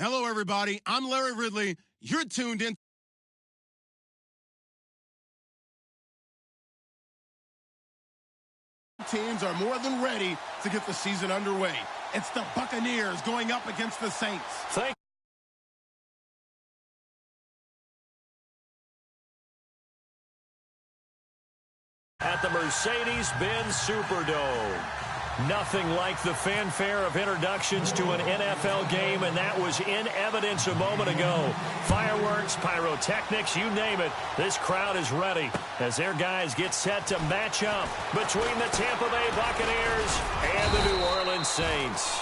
Hello, everybody. I'm Larry Ridley. You're tuned in. Teams are more than ready to get the season underway. It's the Buccaneers going up against the Saints. At the Mercedes-Benz Superdome. Nothing like the fanfare of introductions to an NFL game, and that was in evidence a moment ago. Fireworks, pyrotechnics, you name it. This crowd is ready as their guys get set to match up between the Tampa Bay Buccaneers and the New Orleans Saints.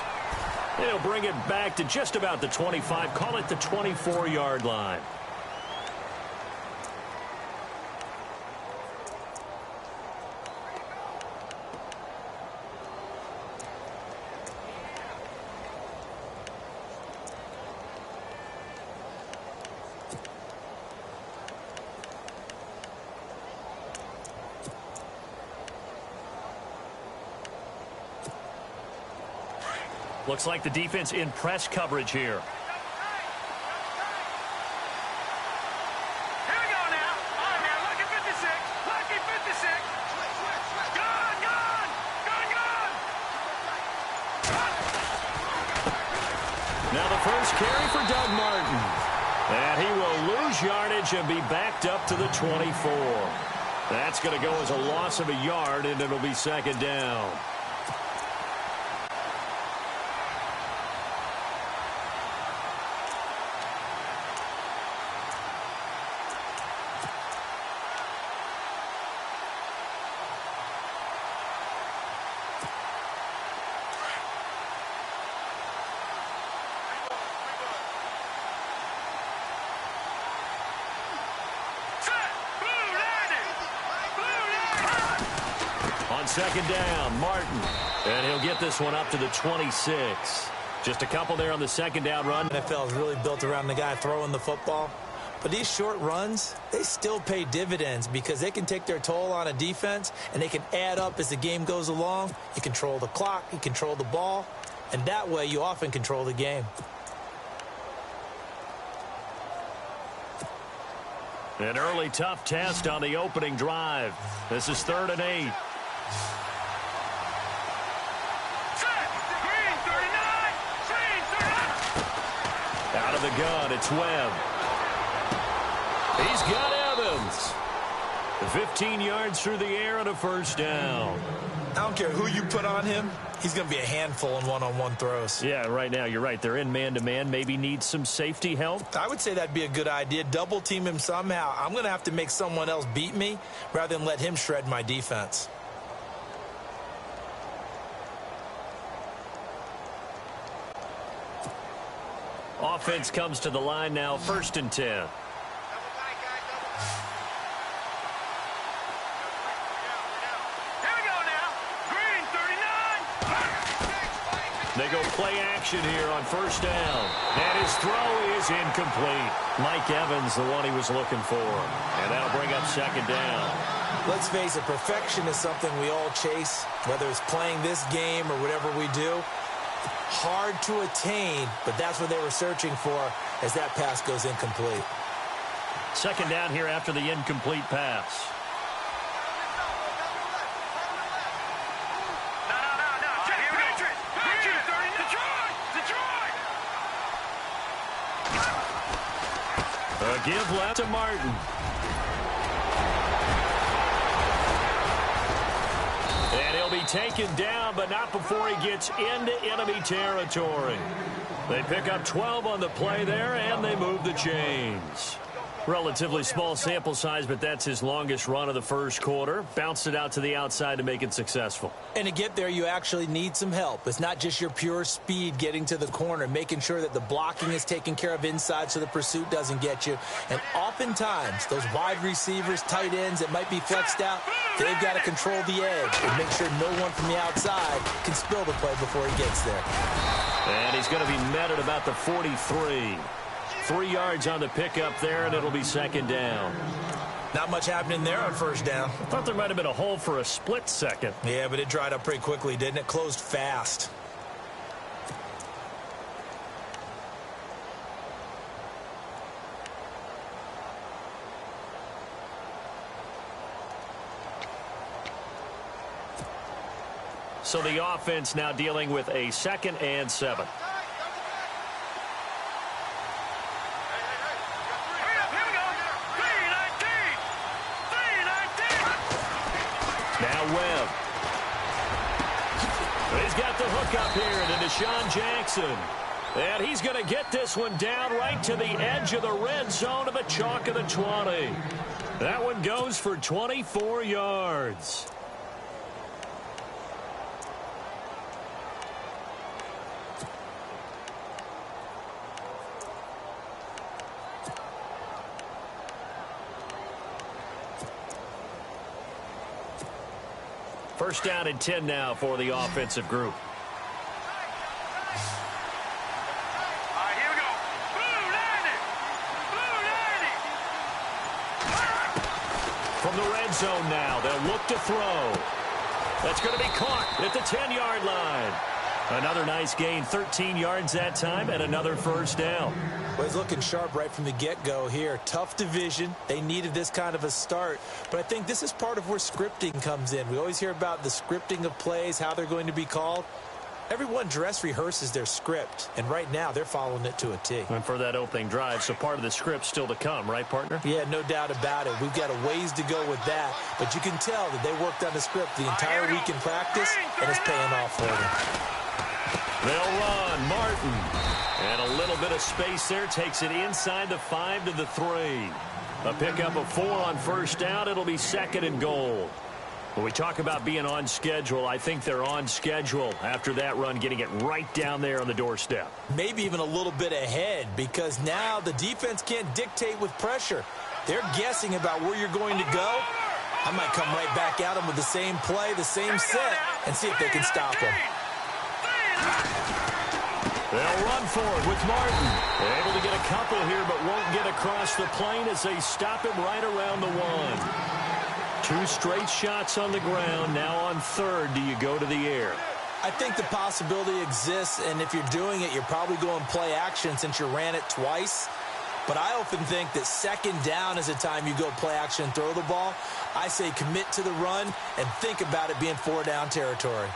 They'll bring it back to just about the 25, call it the 24-yard line. Looks like the defense in press coverage here. Here we go now. All right, man. Lucky 56. Lucky 56. Gone. Now the first carry for Doug Martin. And he will lose yardage and be backed up to the 24. That's going to go as a loss of a yard, and it'll be second down. Second down, Martin. And he'll get this one up to the 26. Just a couple there on the second down run. NFL is really built around the guy throwing the football. But these short runs, they still pay dividends because they can take their toll on a defense and they can add up as the game goes along. You control the clock, you control the ball, and that way you often control the game. An early tough test on the opening drive. This is 3rd and 8. Out of the gun, it's Webb. He's got Evans. 15 yards through the air and a first down. I don't care who you put on him. He's going to be a handful in one-on-one throws. Yeah, right now, you're right. They're in man-to-man. Maybe need some safety help. I would say that'd be a good idea. Double team him somehow. I'm going to have to make someone else beat me rather than let him shred my defense. Offense comes to the line now, 1st and 10. They go play action here on 1st down. And his throw is incomplete. Mike Evans, the one he was looking for. And that'll bring up 2nd down. Let's face it, perfection is something we all chase, whether it's playing this game or whatever we do. Hard to attain, but that's what they were searching for as that pass goes incomplete. 2nd down here after the incomplete pass. A give left to Martin. And he'll be taken down, but not before he gets into enemy territory. They pick up 12 on the play there, and they move the chains. Relatively small sample size, but that's his longest run of the first quarter. Bounced it out to the outside to make it successful. And to get there, you actually need some help. It's not just your pure speed getting to the corner, making sure that the blocking is taken care of inside so the pursuit doesn't get you. And oftentimes, those wide receivers, tight ends that might be flexed out, they've got to control the edge and make sure no one from the outside can spill the play before he gets there. And he's going to be met at about the 43. 3 yards on the pickup there, and it'll be 2nd down. Not much happening there on 1st down. I thought there might have been a hole for a split second. Yeah, but it dried up pretty quickly, didn't it? Closed fast. So the offense now dealing with a 2nd and 7. Now Webb. He's got the hook up here to Deshaun Jackson. And he's going to get this one down right to the edge of the red zone of the chalk of the 20. That one goes for 24 yards. First down and 10 now for the offensive group. From the red zone now, they'll look to throw. That's going to be caught at the 10-yard line. Another nice gain, 13 yards that time, and another first down. Well, he's looking sharp right from the get-go here. Tough division. They needed this kind of a start. But I think this is part of where scripting comes in. We always hear about the scripting of plays, how they're going to be called. Everyone dress rehearses their script, and right now they're following it to a T. And for that opening drive, so part of the script still to come, right, partner? Yeah, no doubt about it. We've got a ways to go with that, but you can tell that they worked on the script the entire week in practice, and it's paying off for them. They'll run. Martin. And a little bit of space there. Takes it inside the 5 to the 3. A pickup of 4 on first down. It'll be 2nd and goal. When we talk about being on schedule, I think they're on schedule after that run, getting it right down there on the doorstep. Maybe even a little bit ahead, because now the defense can't dictate with pressure. They're guessing about where you're going to go. I might come right back at them with the same play, the same set, and see if they can stop them. They'll run for it with Martin. Able to get a couple here, but won't get across the plane as they stop him right around the 1. 2 straight shots on the ground. Now on 3rd, do you go to the air? I think the possibility exists, and if you're doing it, you're probably going play action since you ran it twice. But I often think that 2nd down is the time you go play action and throw the ball. I say commit to the run and think about it being 4-down territory.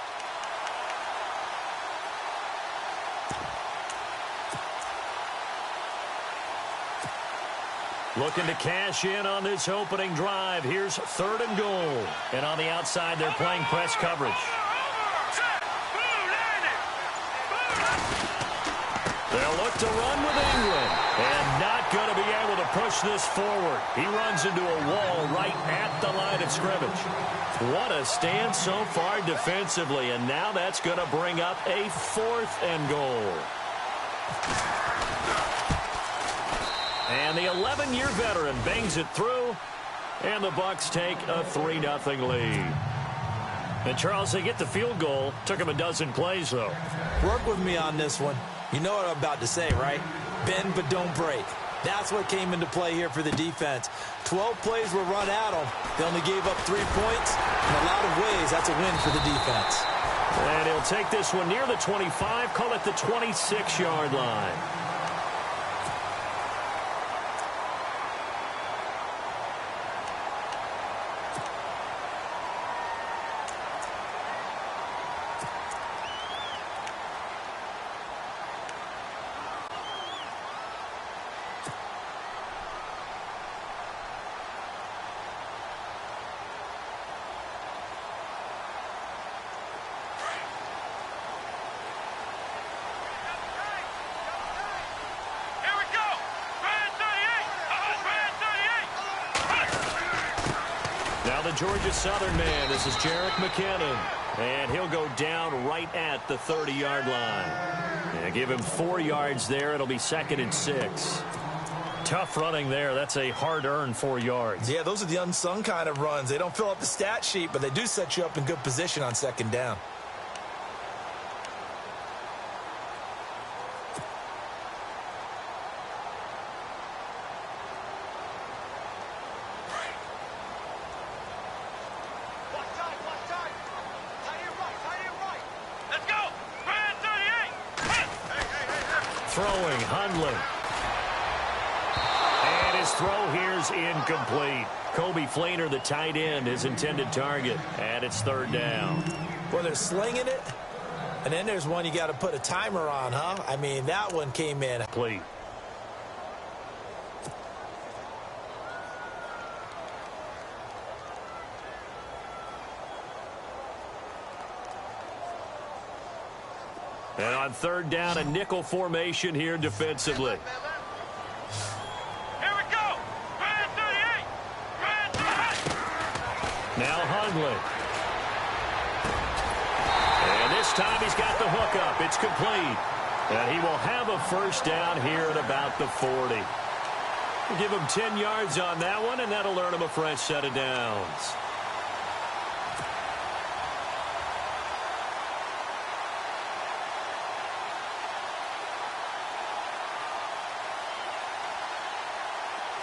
Looking to cash in on this opening drive. Here's 3rd and goal. And on the outside, they're playing press coverage. They'll look to run with England. And not going to be able to push this forward. He runs into a wall right at the line of scrimmage. What a stand so far defensively. And now that's going to bring up a 4th and goal. And the 11-year veteran bangs it through, and the Bucs take a 3-0 lead. And, Charles, they get the field goal. Took them a dozen plays, though. Work with me on this one. You know what I'm about to say, right? Bend but don't break. That's what came into play here for the defense. 12 plays were run at them. They only gave up 3 points. In a lot of ways, that's a win for the defense. And he'll take this one near the 25, call it the 26-yard line. Georgia Southern man. This is Jerick McKinnon. And he'll go down right at the 30-yard line. And give him 4 yards there. It'll be 2nd and 6. Tough running there. That's a hard-earned 4 yards. Yeah, those are the unsung kind of runs. They don't fill up the stat sheet, but they do set you up in good position on 2nd down. Throwing, Hundley. And his throw here's incomplete. Kobe Fleener, the tight end, his intended target. And it's 3rd down. Well, they're slinging it, and then there's one you got to put a timer on, huh? I mean, that one came in. Play. And on third down, a nickel formation here defensively. Here we go. Grand 38. Grand 38. Now Hundley. And this time he's got the hook up. It's complete. And he will have a first down here at about the 40. We'll give him 10 yards on that one, and that'll earn him a fresh set of downs.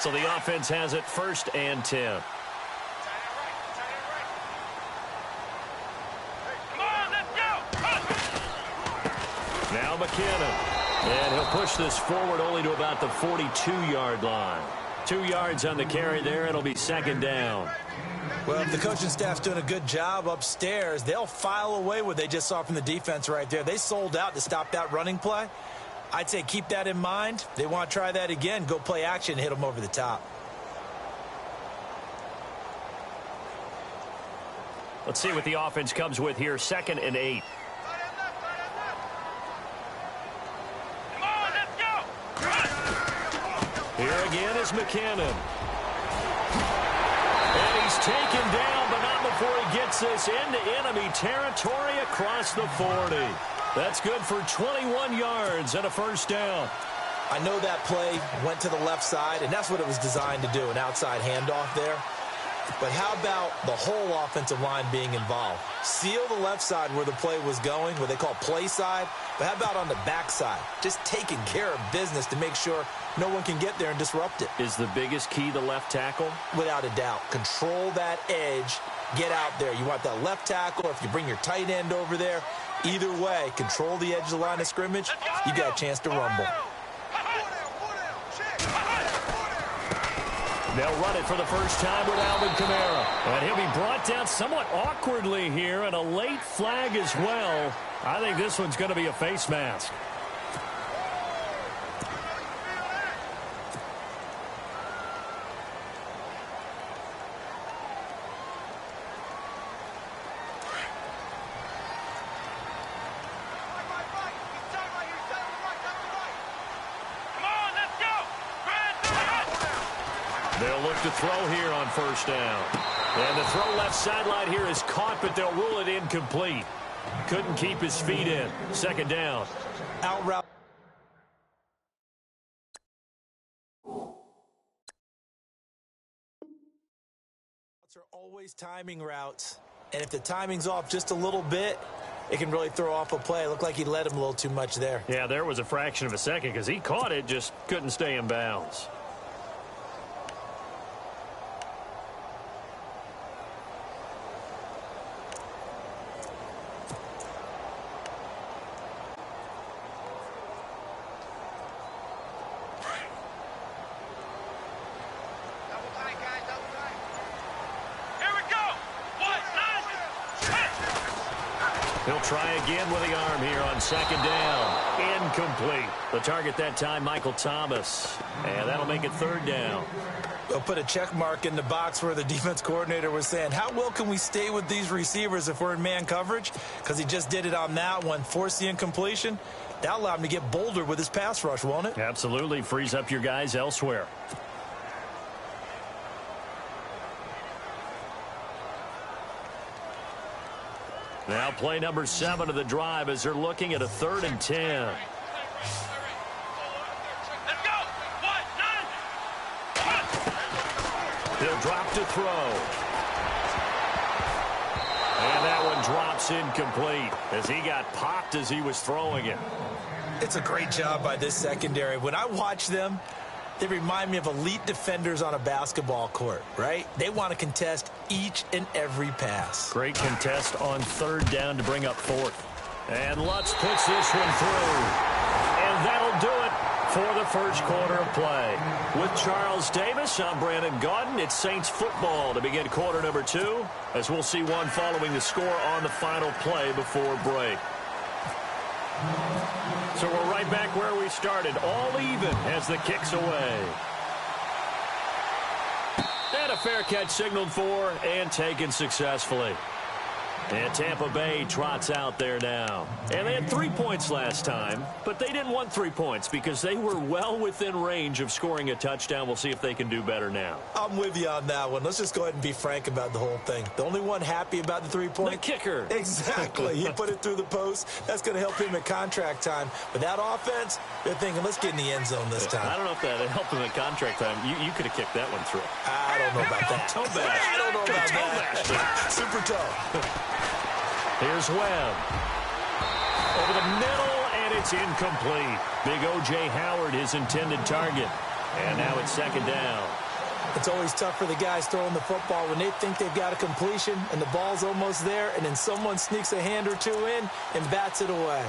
So the offense has it 1st and 10. Come on, let's go. Now McKinnon. And he'll push this forward only to about the 42-yard line. 2 yards on the carry there. It'll be 2nd down. Well, if the coaching staff's doing a good job upstairs, they'll file away what they just saw from the defense right there. They sold out to stop that running play. I'd say keep that in mind. They want to try that again. Go play action, hit them over the top. Let's see what the offense comes with here. 2nd and 8. Come on, let's go. Here again is McKinnon. And he's taken down, but not before he gets this into enemy territory across the 40. That's good for 21 yards and a first down. I know that play went to the left side, and that's what it was designed to do, an outside handoff there. But how about the whole offensive line being involved? Seal the left side where the play was going, what they call play side. But how about on the back side? Just taking care of business to make sure no one can get there and disrupt it. Is the biggest key the left tackle? Without a doubt. Control that edge. Get out there. You want that left tackle, or if you bring your tight end over there, either way, control the edge of the line of scrimmage. You got a chance to rumble. They'll run it for the first time with Alvin Kamara. And he'll be brought down somewhat awkwardly here, and a late flag as well. I think this one's going to be a face mask. They'll look to throw here on first down. And the throw left sideline here is caught, but they'll rule it incomplete. Couldn't keep his feet in. 2nd down. Out route. Are always timing routes. And if the timing's off just a little bit, it can really throw off a play. It looked like he led him a little too much there. Yeah, there was a fraction of a second because he caught it, just couldn't stay in bounds. He'll try again with the arm here on 2nd down. Incomplete. The target that time, Michael Thomas. And that'll make it 3rd down. They'll put a check mark in the box where the defense coordinator was saying, how well can we stay with these receivers if we're in man coverage? Because he just did it on that one, forced the incompletion. That'll allow him to get bolder with his pass rush, won't it? Absolutely. Frees up your guys elsewhere. Now play number 7 of the drive as they're looking at a 3rd and 10. Let's go. 1-9. He'll drop to throw. And that one drops incomplete as he got popped as he was throwing it. It's a great job by this secondary. When I watch them, they remind me of elite defenders on a basketball court, right? They want to contest each and every pass. Great contest on 3rd down to bring up 4th. And Lutz puts this one through. And that'll do it for the first quarter of play. With Charles Davis, I'm Brandon Gaudin. It's Saints football to begin quarter number 2, as we'll see one following the score on the final play before break. So we're right back where we started, all even as the kick's away. And a fair catch signaled for and taken successfully. And Tampa Bay trots out there now. And they had 3 points last time, but they didn't want 3 points because they were well within range of scoring a touchdown. We'll see if they can do better now. I'm with you on that one. Let's just go ahead and be frank about the whole thing. The only one happy about the 3-point? The kicker. Exactly. He put it through the post. That's going to help him at contract time. But that offense, they're thinking, let's get in the end zone this time. I don't know if that helped him at contract time. You could have kicked that one through. I don't know about that. Toe bash. I don't know about that. Super toe. Here's Webb. Over the middle, and it's incomplete. Big O.J. Howard, his intended target. And now it's second down. It's always tough for the guys throwing the football when they think they've got a completion and the ball's almost there, and then someone sneaks a hand or two in and bats it away.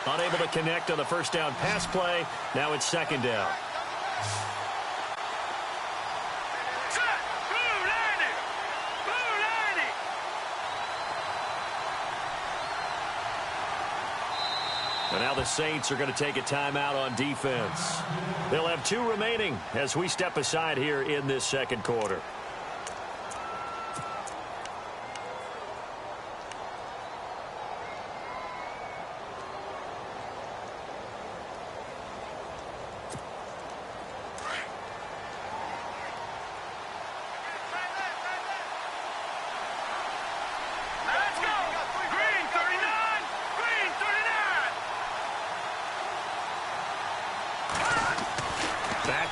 Unable to connect on the first down pass play. Now it's second down. And now the Saints are going to take a timeout on defense. They'll have 2 remaining as we step aside here in this second quarter.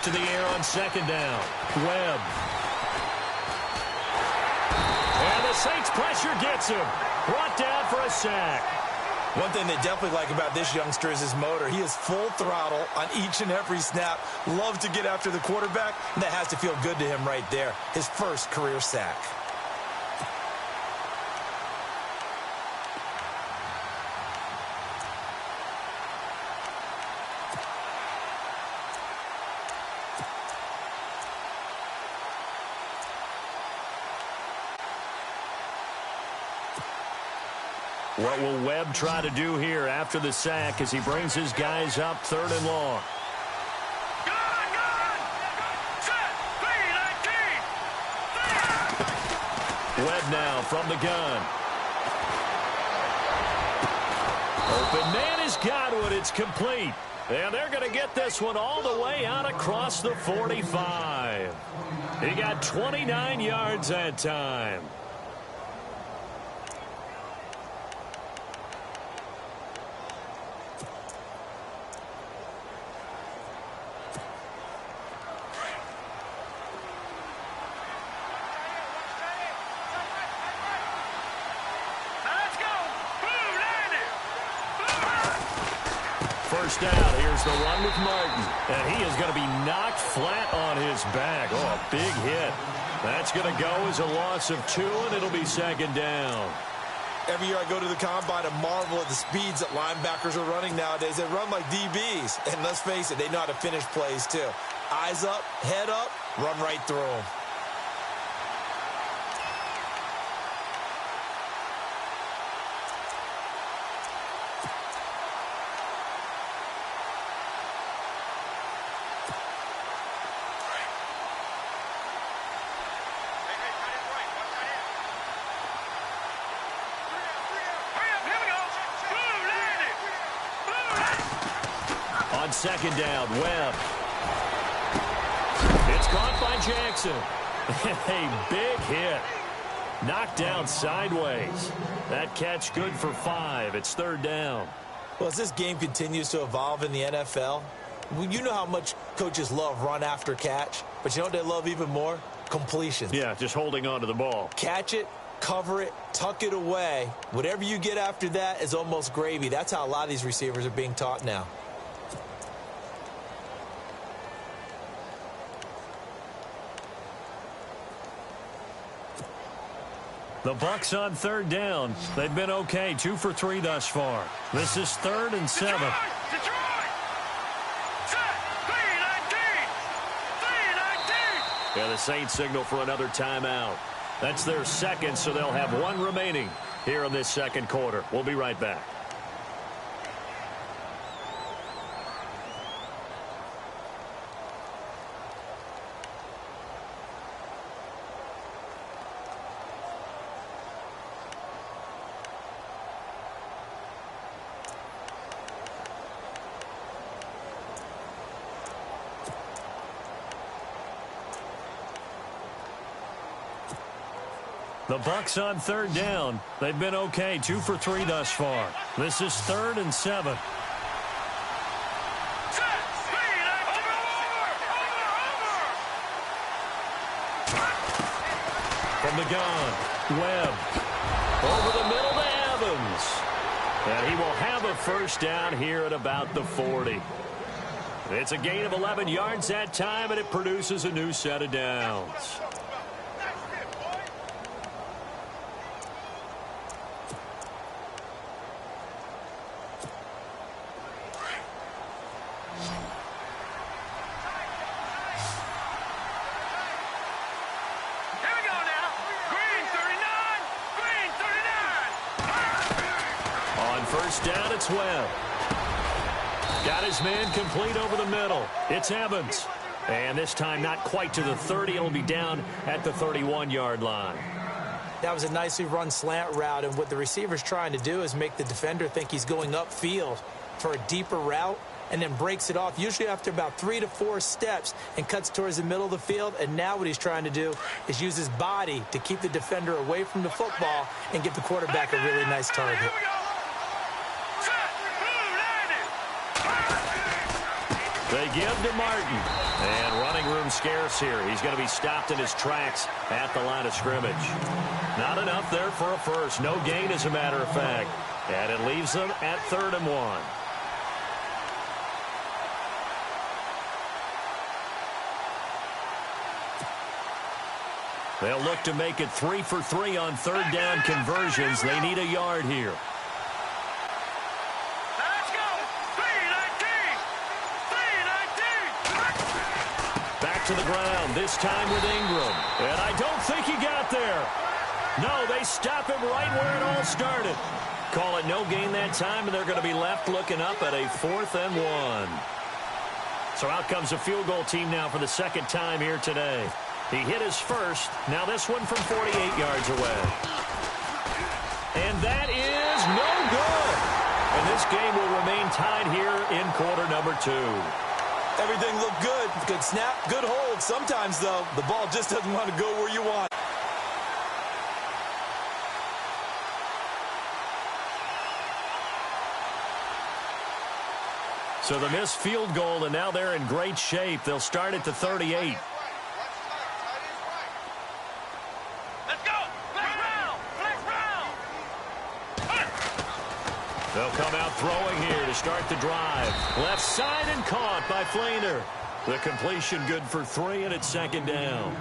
To the air on second down. Webb. And the Saints pressure gets him. Brought down for a sack. One thing they definitely like about this youngster is his motor. He is full throttle on each and every snap. Loves to get after the quarterback. And that has to feel good to him right there. His first career sack. What will Webb try to do here after the sack as he brings his guys up 3rd and long? Webb now from the gun. Open man has got it. It's complete. And they're going to get this one all the way out across the 45. He got 29 yards that time. First down, here's the run with Martin. And he is going to be knocked flat on his back. Oh, a big hit. That's going to go as a loss of 2, and it'll be second down. Every year I go to the combine and marvel at the speeds that linebackers are running nowadays. They run like DBs. And let's face it, they know how to finish plays too. Eyes up, head up, run right through them. On second down, Webb. It's caught by Jackson. A big hit. Knocked down sideways. That catch good for 5. It's 3rd down. Well, as this game continues to evolve in the NFL, you know how much coaches love run after catch, but you know what they love even more? Completion. Yeah, just holding on to the ball. Catch it, cover it, tuck it away. Whatever you get after that is almost gravy. That's how a lot of these receivers are being taught now. The Bucs on third down. They've been okay, 2 for 3 thus far. This is 3rd and 7. Detroit! Set! 3-19! 3-19! Yeah, the Saints signal for another timeout. That's their second, so they'll have 1 remaining here in this second quarter. We'll be right back. The Bucs on third down. They've been okay, 2 for 3 thus far. This is 3rd and 7. From the gun, Webb. Over the middle to Evans. And he will have a first down here at about the 40. It's a gain of 11 yards that time, and it produces a new set of downs. First down, it's Webb. Got his man complete over the middle. It's Evans. And this time not quite to the 30. It'll be down at the 31-yard line. That was a nicely run slant route, and what the receiver's trying to do is make the defender think he's going upfield for a deeper route and then breaks it off, usually after about 3 to 4 steps, and cuts towards the middle of the field. And now what he's trying to do is use his body to keep the defender away from the football and give the quarterback a really nice target. They give to Martin. And running room scarce here. He's going to be stopped in his tracks at the line of scrimmage. Not enough there for a first. No gain, as a matter of fact. And it leaves them at 3rd and 1. They'll look to make it 3 for 3 on third down conversions. They need a yard here. To the ground, this time with Ingram. And I don't think he got there. No, they stop him right where it all started. Call it no gain that time, and they're going to be left looking up at a 4th and 1. So out comes a field goal team now for the second time here today. He hit his first. Now this one from 48 yards away. And that is no good. And this game will remain tied here in quarter number 2. Everything looked good. Good snap, good hold. Sometimes, though, the ball just doesn't want to go where you want. So the missed field goal, and now they're in great shape. They'll start at the 38. Let's go! Flex round! Flex round! They'll come out throwing here to start the drive. Left side and caught by Flainer. The completion good for 3, and it's 2nd down.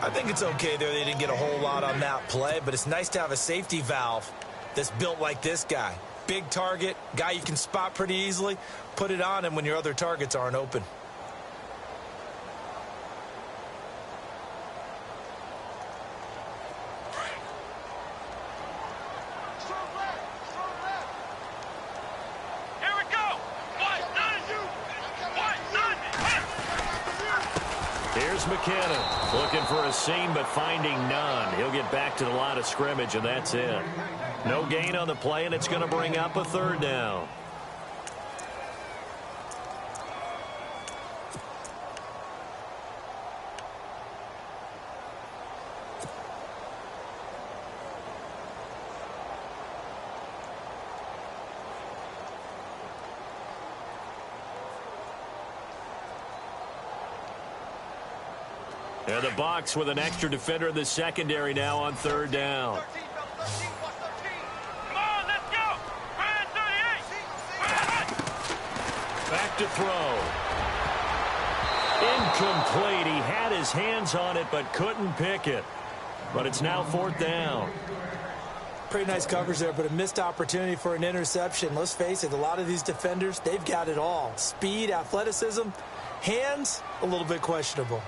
I think it's okay there. They didn't get a whole lot on that play, but it's nice to have a safety valve that's built like this guy. Big target, guy you can spot pretty easily. Put it on him when your other targets aren't open. McKinnon looking for a seam but finding none. He'll get back to the line of scrimmage, and that's it. No gain on the play, and it's going to bring up a 3rd down. And the Bucs with an extra defender in the secondary now on 3rd down. Come on, let's go! Ryan 38! Back to throw. Incomplete. He had his hands on it but couldn't pick it. but it's now 4th down. Pretty nice coverage there, but a missed opportunity for an interception. Let's face it, a lot of these defenders, they've got it all. Speed, athleticism, hands, a little bit questionable.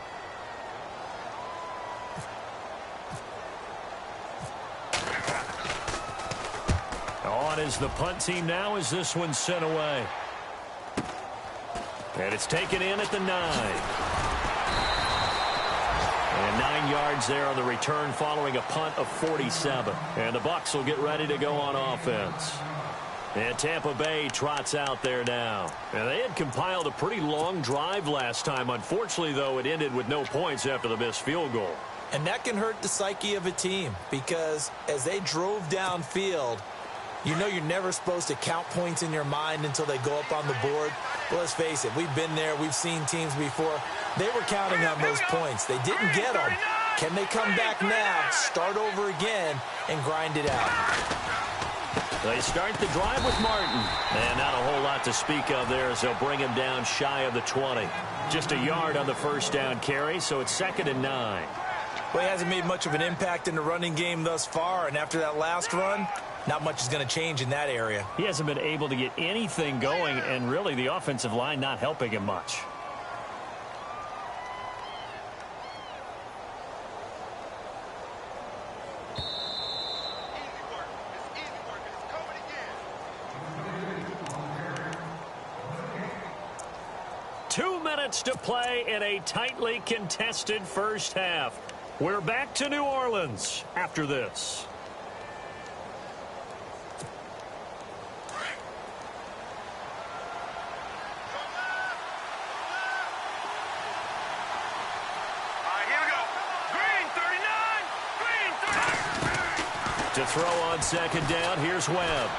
On is the punt team now as this one's sent away. And it's taken in at the 9. And 9 yards there on the return following a punt of 47. And the Bucs will get ready to go on offense. And Tampa Bay trots out there now. And they had compiled a pretty long drive last time. Unfortunately, though, it ended with no points after the missed field goal. And that can hurt the psyche of a team because as they drove downfield, you know you're never supposed to count points in your mind until they go up on the board. But let's face it, we've been there. We've seen teams before. They were counting on those points. They didn't get them. Can they come back now, start over again, and grind it out? They start the drive with Martin. And not a whole lot to speak of there as they'll bring him down shy of the 20. Just a yard on the first down carry, so it's 2nd and 9. Well, he hasn't made much of an impact in the running game thus far, and after that last run, not much is going to change in that area. He hasn't been able to get anything going, and really the offensive line not helping him much. Easy work. It's easy work. It's coming again. 2 minutes to play in a tightly contested first half. We're back to New Orleans after this. To throw on 2nd down, here's Webb.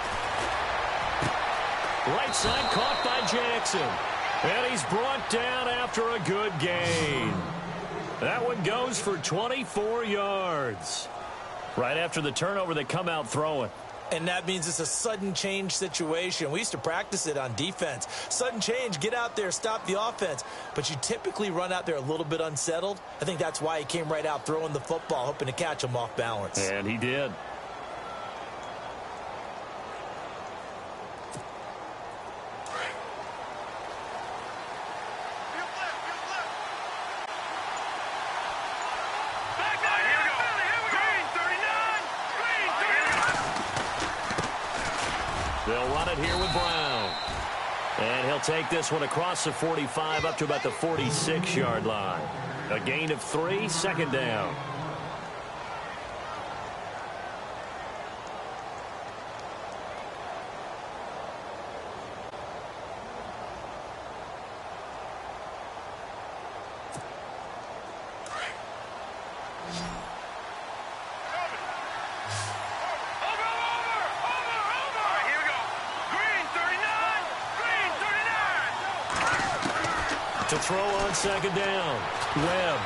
Right side caught by Jackson. And he's brought down after a good gain. That one goes for 24 yards. Right after the turnover, they come out throwing. And that means it's a sudden change situation. We used to practice it on defense. Sudden change, get out there, stop the offense. But you typically run out there a little bit unsettled. I think that's why he came right out throwing the football, hoping to catch him off balance. And he did. They'll run it here with Brown. And he'll take this one across the 45 up to about the 46-yard line. A gain of 3, 2nd down. To throw on 2nd down. Webb.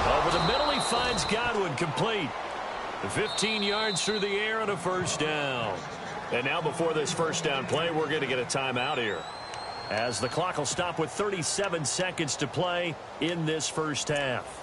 Over the middle, he finds Godwin, complete. 15 yards through the air and a first down. And now before this first down play, we're going to get a timeout here, as the clock will stop with 37 seconds to play in this first half.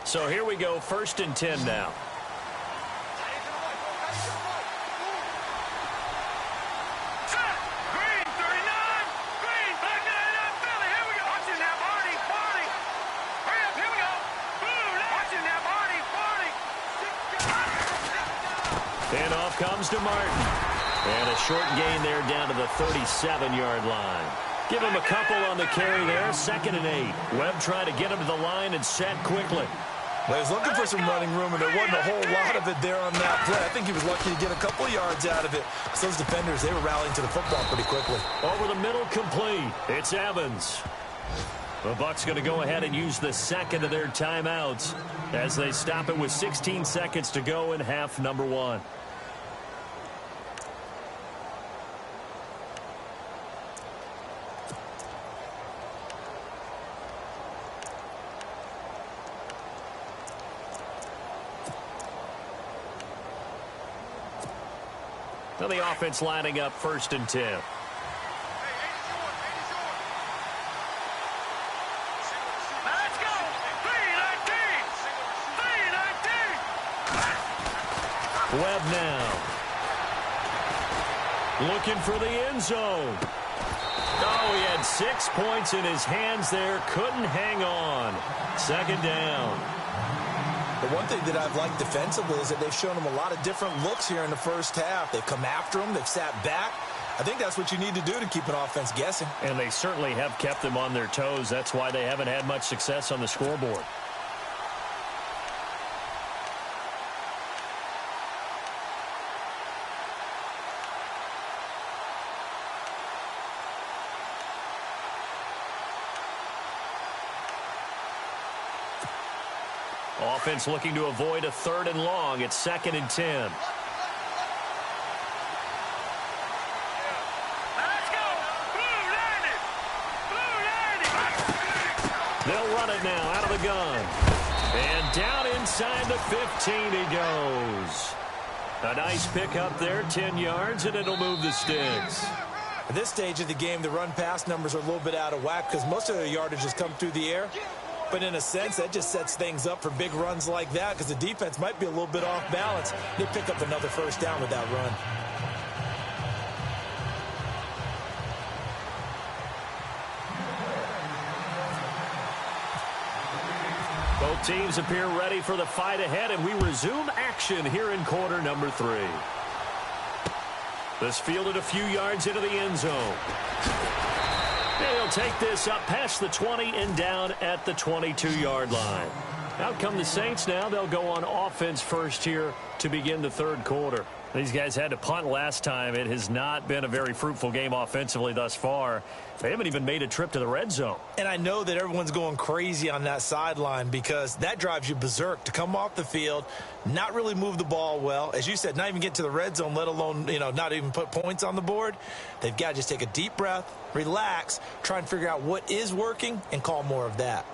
So here we go, 1st and 10 now. Green, 39. Green, back there, that Philly. Here we go. Watching that Marty. Hurry up, here we go. Blue, watching that Marty. And off comes to Martin. And a short gain there down to the 37-yard line. Give him a couple on the carry there, 2nd and 8. Webb trying to get him to the line and set quickly. Well, he was looking for some running room, and there wasn't a whole lot of it there on that play. I think he was lucky to get a couple yards out of it. So those defenders, they were rallying to the football pretty quickly. Over the middle, complete. It's Evans. The Bucs going to go ahead and use the 2nd of their timeouts as they stop it with 16 seconds to go in half number 1. Now the offense lining up 1st and 10. Let's go. 3-19. Webb now. Looking for the end zone. Oh, he had 6 points in his hands there. Couldn't hang on. 2nd down. The one thing that I've liked defensively is that they've shown him a lot of different looks here in the first half. They've come after him. They've sat back. I think that's what you need to do to keep an offense guessing. And they certainly have kept them on their toes. That's why they haven't had much success on the scoreboard. Offense looking to avoid a 3rd and long. It's 2nd and 10. Let's go. Blue landed. They'll run it now out of the gun. And down inside the 15 he goes. A nice pickup there, 10 yards, and it'll move the sticks. At this stage of the game, the run-pass numbers are a little bit out of whack because most of the yardage has come through the air. But in a sense, that just sets things up for big runs like that because the defense might be a little bit off balance. They pick up another 1st down with that run. Both teams appear ready for the fight ahead, and we resume action here in quarter number 3. This fielded a few yards into the end zone. They'll take this up past the 20 and down at the 22-yard line. Out come the Saints now. They'll go on offense first here to begin the 3rd quarter. These guys had to punt last time. It has not been a very fruitful game offensively thus far. They haven't even made a trip to the red zone. And I know that everyone's going crazy on that sideline because that drives you berserk to come off the field, not really move the ball well. As you said, not even get to the red zone, let alone, not even put points on the board. They've got to just take a deep breath, relax, try and figure out what is working and call more of that.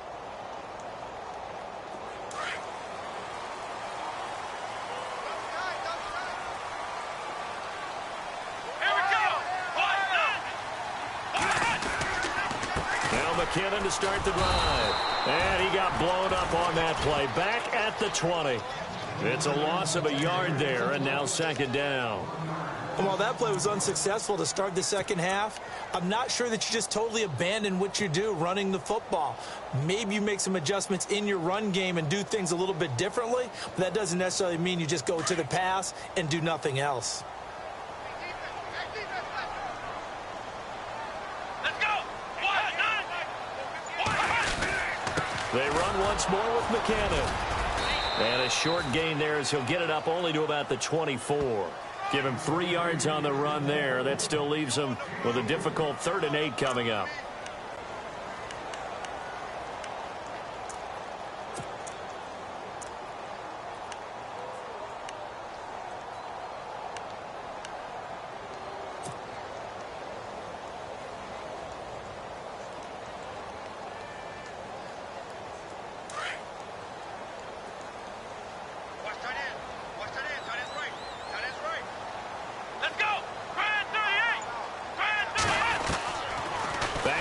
McKinnon to start the drive. And he got blown up on that play. Back at the 20. It's a loss of a yard there, and now 2nd down. And while that play was unsuccessful to start the 2nd half, I'm not sure that you just totally abandon what you do running the football. Maybe you make some adjustments in your run game and do things a little bit differently, but that doesn't necessarily mean you just go to the pass and do nothing else. They run once more with McKinnon. And a short gain there as he'll get it up only to about the 24. Give him 3 yards on the run there. That still leaves him with a difficult 3rd and 8 coming up.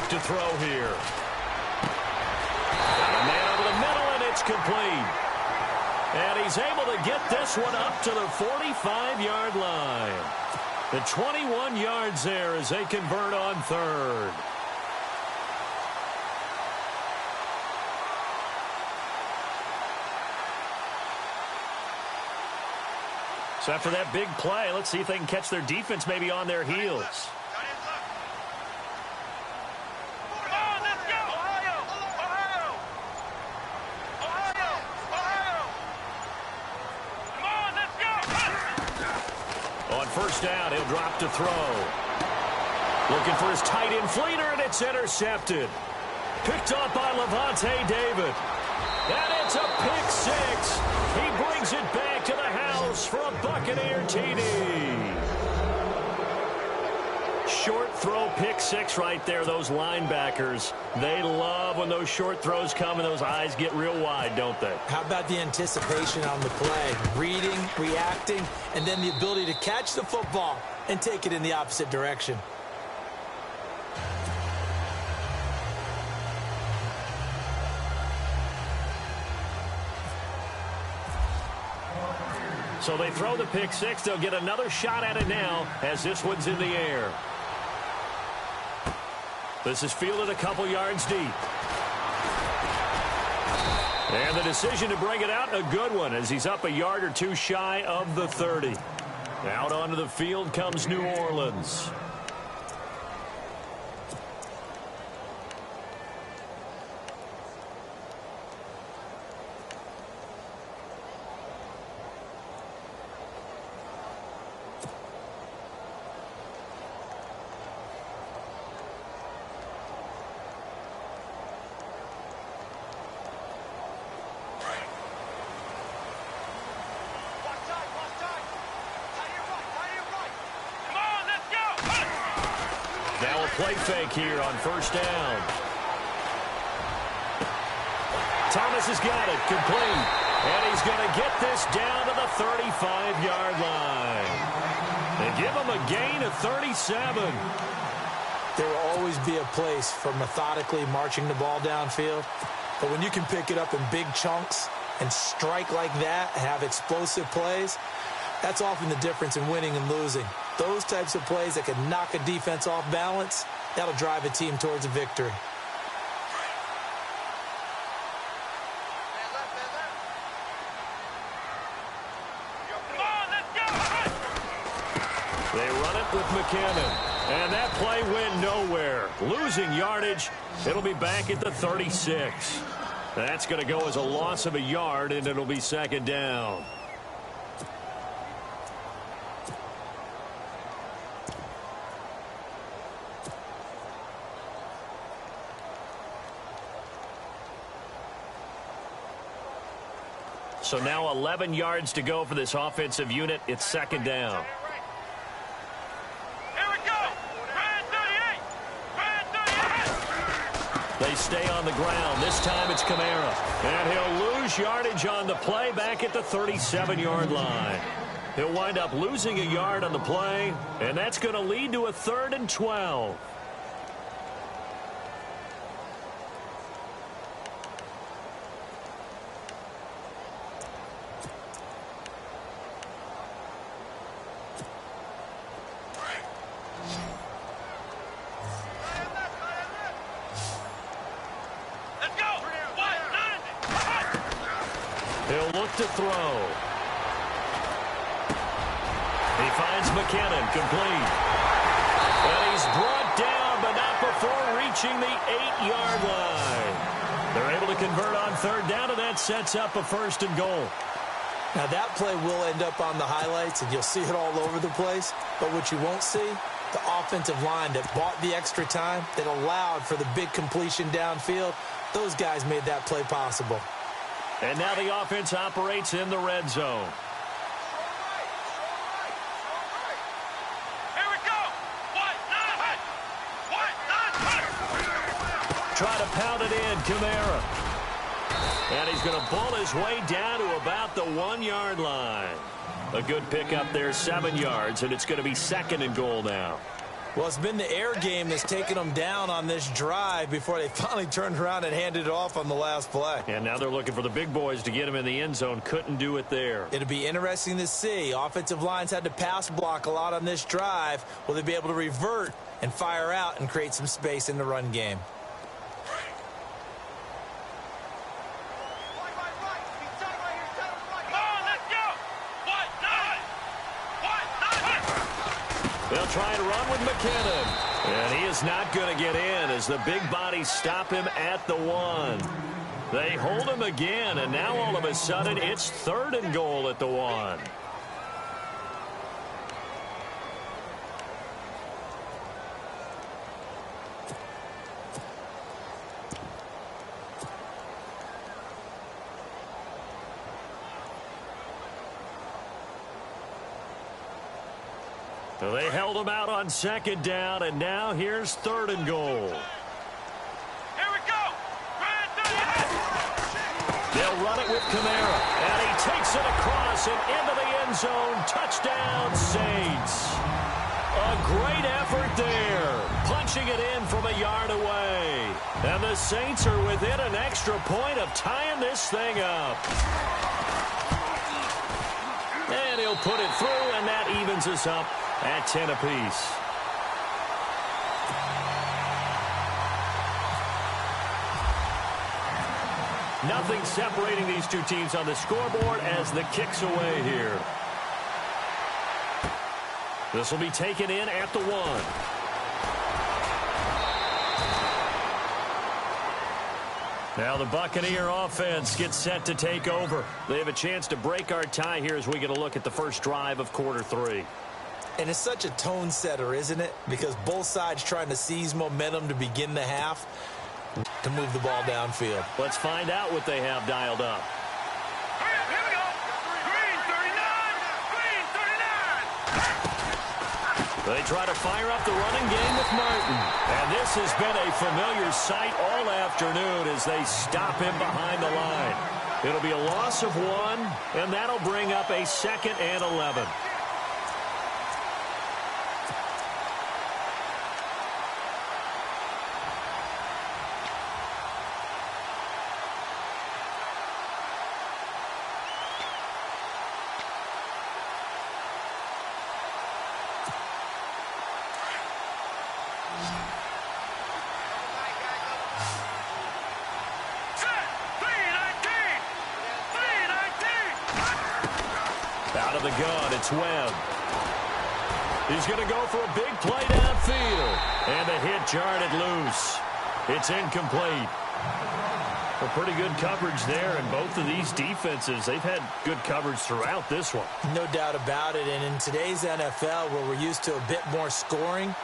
To throw here. Got a man over the middle, and it's complete. And he's able to get this one up to the 45-yard line. The 21 yards there as they convert on 3rd. So after that big play, let's see if they can catch their defense maybe on their heels. First down, he'll drop to throw. Looking for his tight end Fleeter, and it's intercepted. Picked up by Levante David. And it's a pick 6. He brings it back to the house for a Buccaneer TD. short throw pick six right there, those linebackers. They love when those short throws come and those eyes get real wide, don't they? How about the anticipation on the play? Reading, reacting, and then the ability to catch the football and take it in the opposite direction. So they throw the pick six. They'll get another shot at it now as this one's in the air. This is fielded a couple yards deep. And the decision to bring it out, a good one, as he's up a yard or two shy of the 30. Out onto the field comes New Orleans. Now a play fake here on first down. Thomas has got it, complete. And he's going to get this down to the 35-yard line. They give him a gain of 37. There will always be a place for methodically marching the ball downfield. But when you can pick it up in big chunks and strike like that, have explosive plays, that's often the difference in winning and losing. Those types of plays that can knock a defense off balance, that'll drive a team towards a victory. They run it with McKinnon. And that play went nowhere. Losing yardage. It'll be back at the 36. That's going to go as a loss of a yard, and it'll be second down. So now 11 yards to go for this offensive unit. It's second down. Here we go. Red 38. Red 38. They stay on the ground. This time it's Kamara. And he'll lose yardage on the play back at the 37-yard line. He'll wind up losing a yard on the play, and that's going to lead to a 3rd and 12. He'll look to throw. He finds McKinnon, complete. And he's brought down, but not before reaching the 8-yard line. They're able to convert on 3rd down, and that sets up a 1st and goal. Now, that play will end up on the highlights, and you'll see it all over the place. But what you won't see, the offensive line that bought the extra time, that allowed for the big completion downfield, those guys made that play possible. And now the offense operates in the red zone. Here we go. Try to pound it in, Kamara. And he's going to pull his way down to about the 1-yard line. A good pickup there, 7 yards, and it's going to be 2nd and goal now. Well, it's been the air game that's taken them down on this drive before they finally turned around and handed it off on the last play. And now they're looking for the big boys to get him in the end zone. Couldn't do it there. It'll be interesting to see. Offensive lines had to pass block a lot on this drive. Will they be able to revert and fire out and create some space in the run game? They'll try and run with McKinnon. And he is not going to get in as the big bodies stop him at the 1. They hold him again, and now all of a sudden it's 3rd and goal at the 1. So they held him out on second down, and now here's third and goal. Here we go. They'll run it with Kamara, and he takes it across and into the end zone. Touchdown, Saints. A great effort there, punching it in from a yard away. And the Saints are within an extra point of tying this thing up. And he'll put it through, and that evens us up at 10 apiece. Nothing separating these two teams on the scoreboard as the kick's away here. This will be taken in at the 1. Now the Buccaneer offense gets set to take over. They have a chance to break our tie here as we get a look at the first drive of quarter 3. And it's such a tone setter, isn't it? Because both sides trying to seize momentum to begin the half to move the ball downfield. Let's find out what they have dialed up. Here we go. Green 39. Green 39. They try to fire up the running game with Martin. And this has been a familiar sight all afternoon as they stop him behind the line. It'll be a loss of 1, and that'll bring up a 2nd and 11. Out of the gun, it's Webb. He's going to go for a big play downfield. And the hit jarred it loose. It's incomplete. A pretty good coverage there, and both of these defenses, they've had good coverage throughout this one. No doubt about it, and in today's NFL, where we're used to a bit more scoring,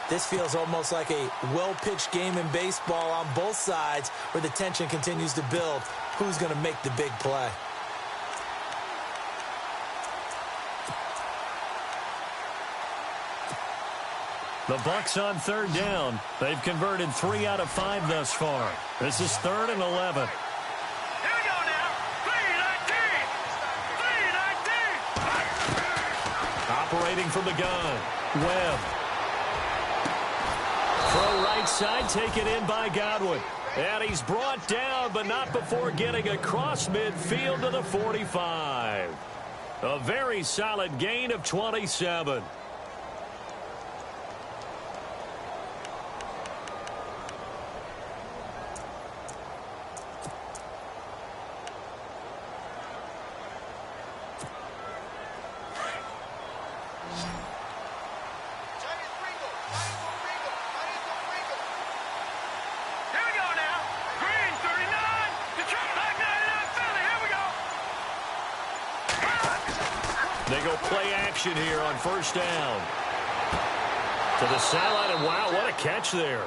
this feels almost like a well-pitched game in baseball on both sides where the tension continues to build. Who's going to make the big play? The Bucs on third down. They've converted 3 out of 5 thus far. This is 3rd and 11. Here we go now. 319. 319. Operating from the gun. Webb. Throw right side, taken in by Godwin. And he's brought down, but not before getting across midfield to the 45. A very solid gain of 27. They go play action here on first down. To the sideline, and wow, what a catch there.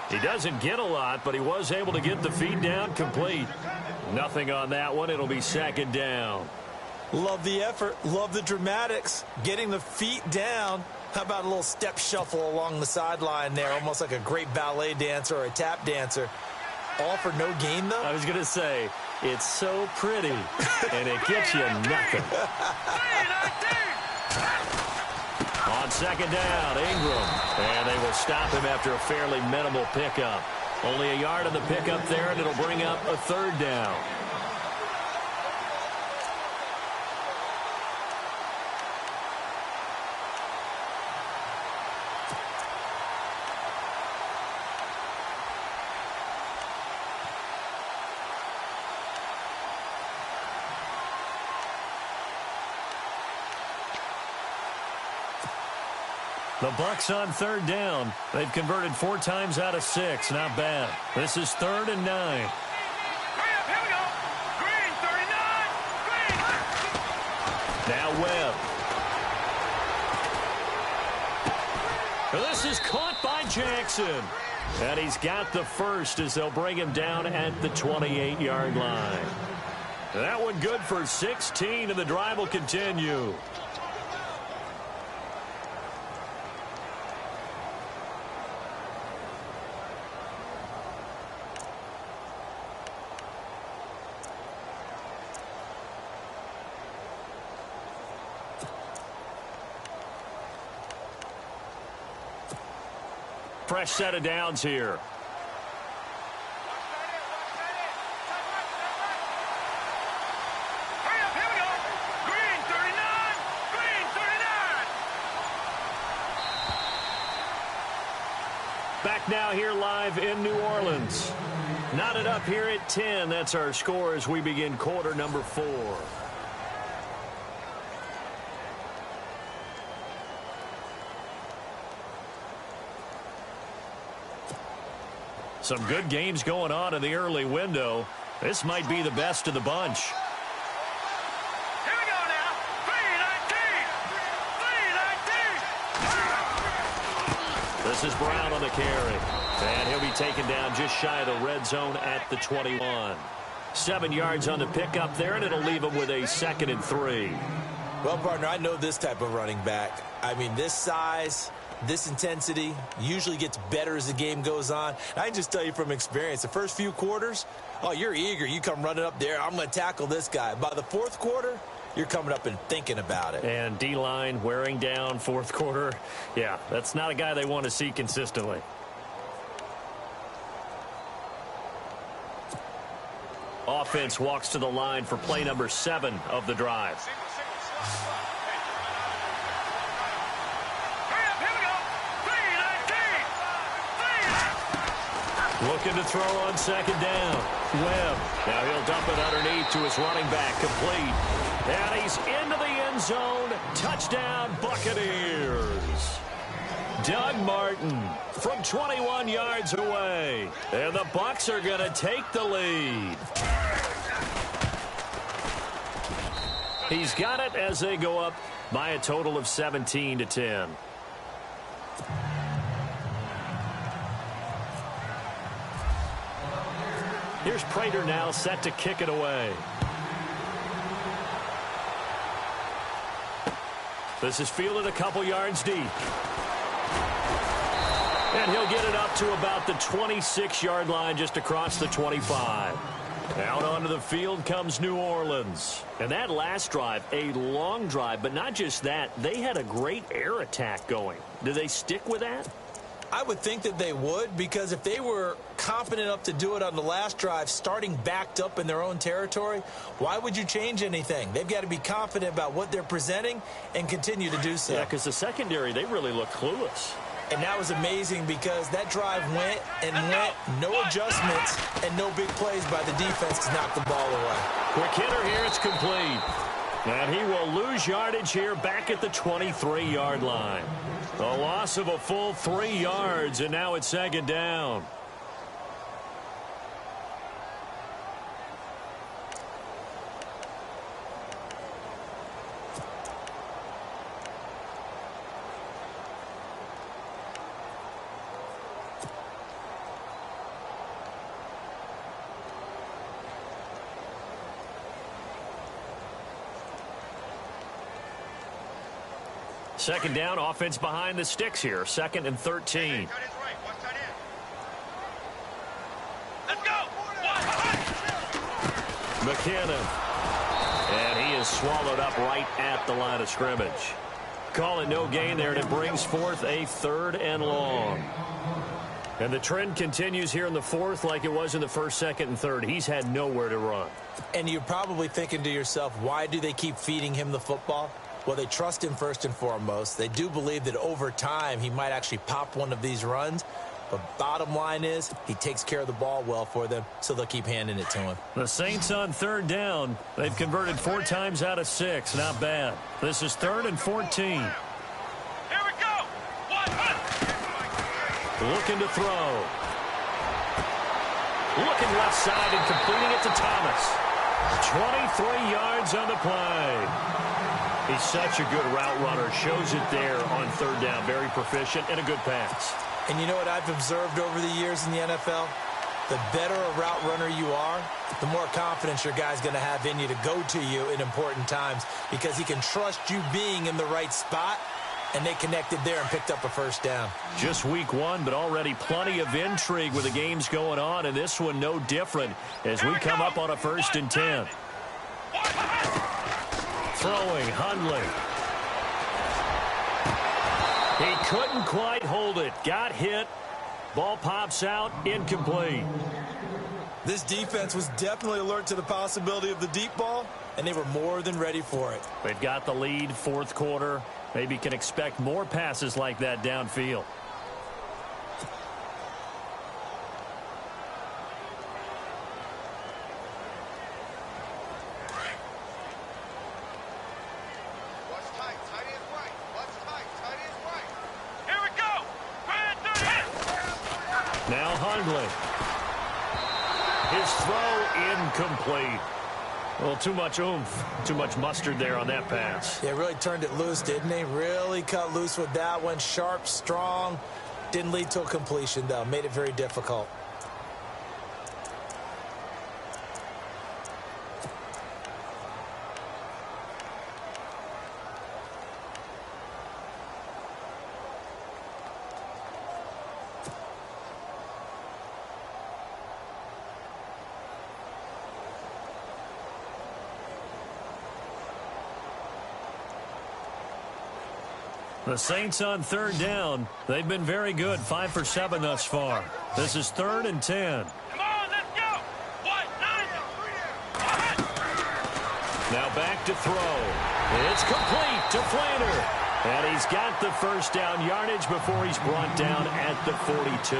He doesn't get a lot, but he was able to get the feed down complete. Nothing on that one. It'll be 2nd down. Love the effort. Love the dramatics. Getting the feet down. How about a little step shuffle along the sideline there, almost like a great ballet dancer or a tap dancer. All for no gain, though? I was going to say, it's so pretty, and it gets you nothing. On 2nd down, Ingram. And they will stop him after a fairly minimal pickup. Only a yard on the pickup there, and it'll bring up a 3rd down. The Bucs on 3rd down. They've converted 4 times out of 6. Not bad. This is 3rd and 9. Hurry up, here we go. Green 39. Green. Now Webb. This is caught by Jackson. And he's got the first as they'll bring him down at the 28-yard line. That one good for 16, and the drive will continue. fresh set of downs here. Hurry up, here we go. Green 39, green 39. Back now here live in New Orleans. Knotted up here at 10. That's our score as we begin quarter number 4. Some good games going on in the early window. This might be the best of the bunch. Here we go now. 319. 319. This is Brown on the carry. And he'll be taken down just shy of the red zone at the 21. 7 yards on the pickup there, and it'll leave him with a 2nd and 3. Well, partner, I know this type of running back. I mean, this size, this intensity usually gets better as the game goes on. And I can just tell you from experience, the first few quarters, oh, you're eager. You come running up there, I'm going to tackle this guy. By the fourth quarter, you're coming up and thinking about it. And D-line wearing down fourth quarter. Yeah, that's not a guy they want to see consistently. Offense walks to the line for play number 7 of the drive. Hurry up, here we go. 319. Looking to throw on 2nd down. Webb. Now he'll dump it underneath to his running back. Complete. And he's into the end zone. Touchdown, Buccaneers. Doug Martin from 21 yards away. And the Bucs are going to take the lead. He's got it as they go up by a total of 17-10. Here's Prater now set to kick it away. This is fielded a couple yards deep. And he'll get it up to about the 26-yard line just across the 25. Out onto the field comes New Orleans. And that last drive, a long drive, but not just that. They had a great air attack going. Do they stick with that? I would think that they would, because if they were confident enough to do it on the last drive, starting backed up in their own territory, why would you change anything? They've got to be confident about what they're presenting and continue to do so. Yeah, because the secondary, they really look clueless. And that was amazing because that drive went and went, no adjustments, and no big plays by the defense to knock the ball away. Quick hitter here, it's complete. And he will lose yardage here back at the 23-yard line. A loss of a full 3 yards, and now it's 2nd down. Second down, offense behind the sticks here. 2nd and 13. Let's go. McKinnon. And he is swallowed up right at the line of scrimmage. Call it no gain there, and it brings forth a 3rd and long. And the trend continues here in the 4th like it was in the 1st, 2nd, and 3rd. He's had nowhere to run. And you're probably thinking to yourself, why do they keep feeding him the football? Well, they trust him first and foremost. They do believe that over time he might actually pop one of these runs. But bottom line is he takes care of the ball well for them, so they'll keep handing it to him. The Saints on 3rd down. They've converted 4 times out of 6. Not bad. This is 3rd and 14. Here we go. Looking to throw. Looking left side and completing it to Thomas. 23 yards on the play. He's such a good route runner. Shows it there on 3rd down. Very proficient and a good pass. And you know what I've observed over the years in the NFL? The better a route runner you are, the more confidence your guy's going to have in you to go to you in important times, because he can trust you being in the right spot, and they connected there and picked up a 1st down. Just week 1, but already plenty of intrigue with the games going on, and this one no different as we come up on a 1st and 10. Throwing, Hundley. He couldn't quite hold it. Got hit, Ball pops out, incomplete. This defense was definitely alert to the possibility of the deep ball, and they were more than ready for it. They've got the lead, fourth quarter. Maybe can expect more passes like that downfield. Now Hundley. His throw incomplete. Well, too much oomph, too much mustard there on that pass. Yeah, really turned it loose, didn't he? Really cut loose with that one. Sharp, strong. Didn't lead to a completion, though. Made it very difficult. The Saints on third down. They've been very good, 5 for 7 thus far. This is 3rd and 10. Come on, let's go. Now back to throw. It's complete to Flanner. And he's got the first down yardage before he's brought down at the 42.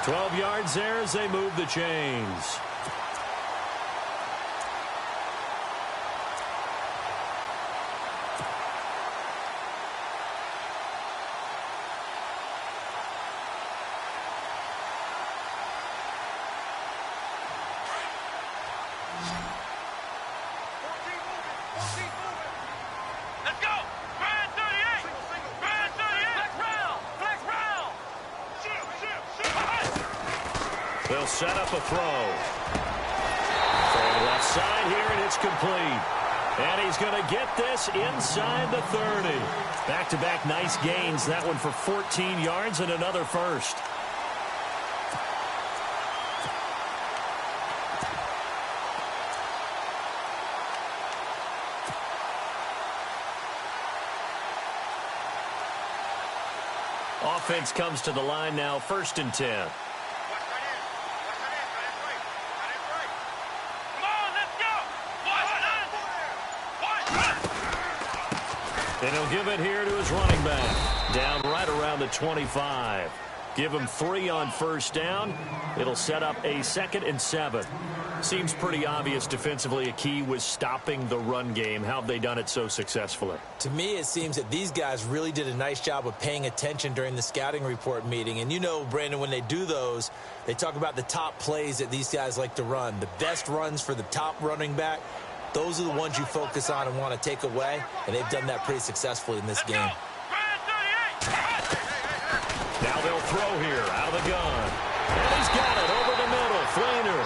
12 yards there as they move the chains. They'll set up a throw. From left side here, and it's complete. And he's going to get this inside the 30. Back-to-back nice gains. That one for 14 yards and another first. Offense comes to the line now, 1st and 10. And he'll give it here to his running back. Down right around the 25. Give him 3 on first down. It'll set up a 2nd and 7. Seems pretty obvious defensively a key was stopping the run game. How have they done it so successfully? To me, it seems that these guys really did a nice job of paying attention during the scouting report meeting. And you know, Brandon, when they do those, they talk about the top plays that these guys like to run. The best runs for the top running back. Those are the ones you focus on and want to take away, and they've done that pretty successfully in this game. Now they'll throw here out of the gun. And he's got it over the middle, Flanner.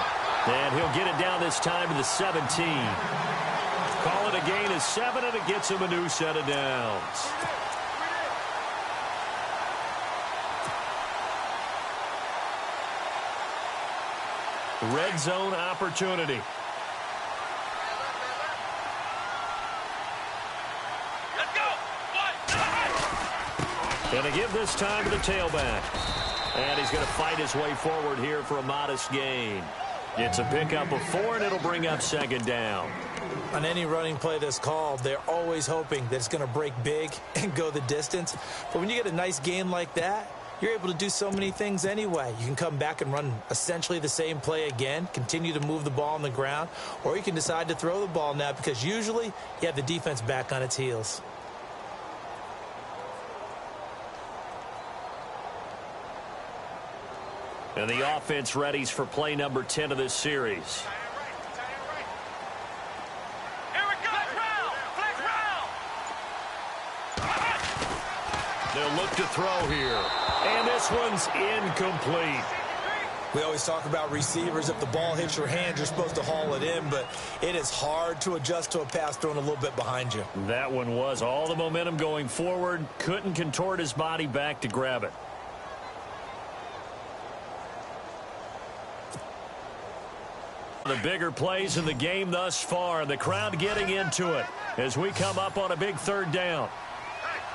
And he'll get it down this time to the 17. Call it a gain of 7, and it gets him a new set of downs. Red zone opportunity. Going to give this time to the tailback. And he's going to fight his way forward here for a modest gain. It's a pickup of 4, and it'll bring up 2nd down. On any running play that's called, they're always hoping that it's going to break big and go the distance. But when you get a nice game like that, you're able to do so many things anyway. You can come back and run essentially the same play again, continue to move the ball on the ground, or you can decide to throw the ball now because usually you have the defense back on its heels. And the offense readies for play number 10 of this series. Here we go. Flex round. They'll look to throw here. And this one's incomplete. We always talk about receivers. If the ball hits your hand, you're supposed to haul it in, but it is hard to adjust to a pass thrown a little bit behind you. That one was all the momentum going forward. Couldn't contort his body back to grab it. The bigger plays in the game thus far. The crowd getting into it as we come up on a big 3rd down.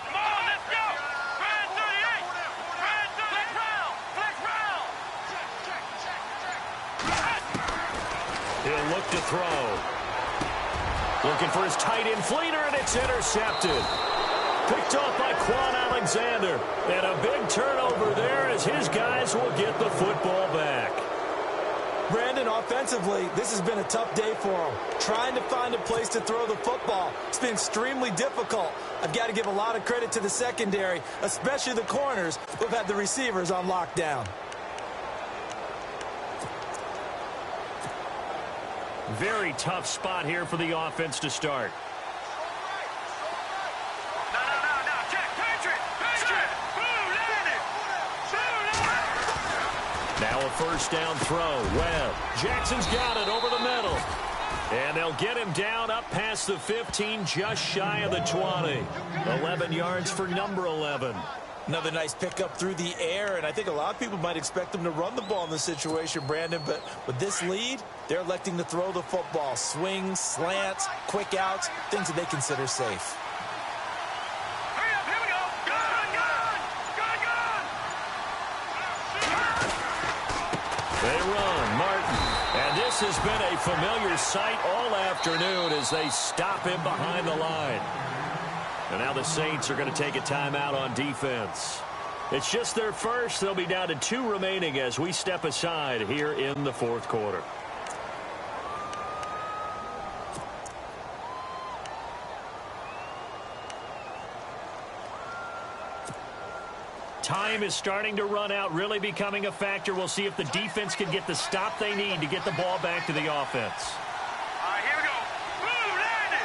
Come on, let's go. Red 38. Red 38. to throw. Looking for his tight end Fleeter, and it's intercepted. Picked off by Quan Alexander. And a big turnover there as his guys will get the football back. Brandon, offensively, this has been a tough day for him. Trying to find a place to throw the football. It's been extremely difficult. I've got to give a lot of credit to the secondary, especially the corners who've had the receivers on lockdown. Very tough spot here for the offense to start. Now a first down throw. Webb. Jackson's got it over the middle. And they'll get him down up past the 15, just shy of the 20. 11 yards for number 11. Another nice pickup through the air, and I think a lot of people might expect them to run the ball in this situation, Brandon, but with this lead, they're electing to throw the football. Swings, slants, quick outs, things that they consider safe. They run, Martin. And this has been a familiar sight all afternoon as they stop him behind the line. And now the Saints are going to take a timeout on defense. It's just their first. They'll be down to 2 remaining as we step aside here in the fourth quarter. Time is starting to run out, really becoming a factor. We'll see if the defense can get the stop they need to get the ball back to the offense. All right, here we go. Blue landing.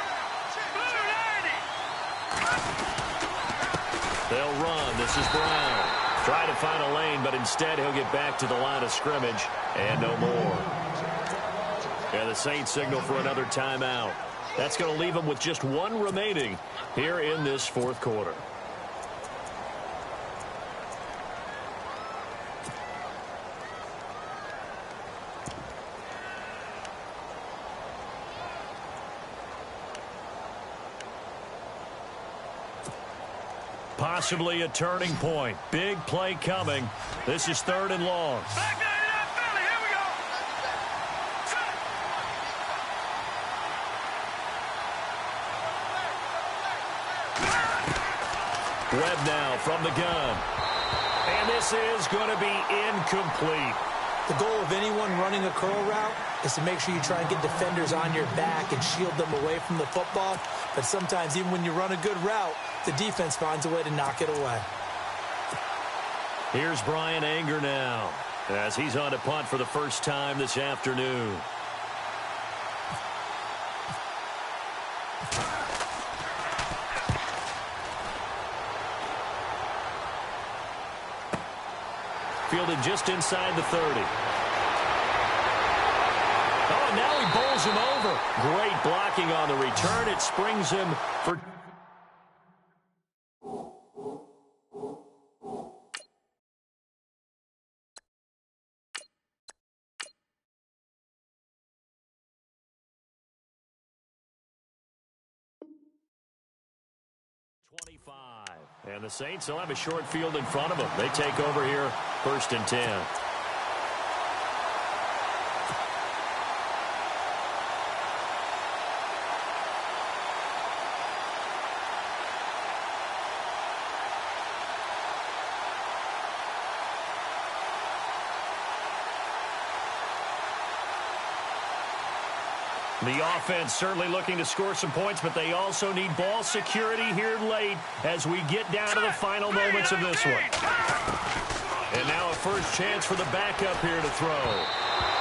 Blue landing. They'll run. This is Brown. Try to find a lane, but instead he'll get back to the line of scrimmage and no more. And the Saints signal for another timeout. That's going to leave them with just 1 remaining here in this fourth quarter. Possibly a turning point. Big play coming. This is 3rd and long. Back down to that Philly. Here we go. Webb now from the gun. And this is going to be incomplete. The goal of anyone running a curl route is to make sure you try and get defenders on your back and shield them away from the football. But sometimes, even when you run a good route, the defense finds a way to knock it away. Here's Brian Anger now as he's on to punt for the first time this afternoon. Fielded just inside the 30. Oh, and now he bowls him over. Great blocking on the return. It springs him for... And the Saints will have a short field in front of them. They take over here, 1st and 10. The offense certainly looking to score some points, but they also need ball security here late as we get down to the final moments of this one. And now a first chance for the backup here to throw.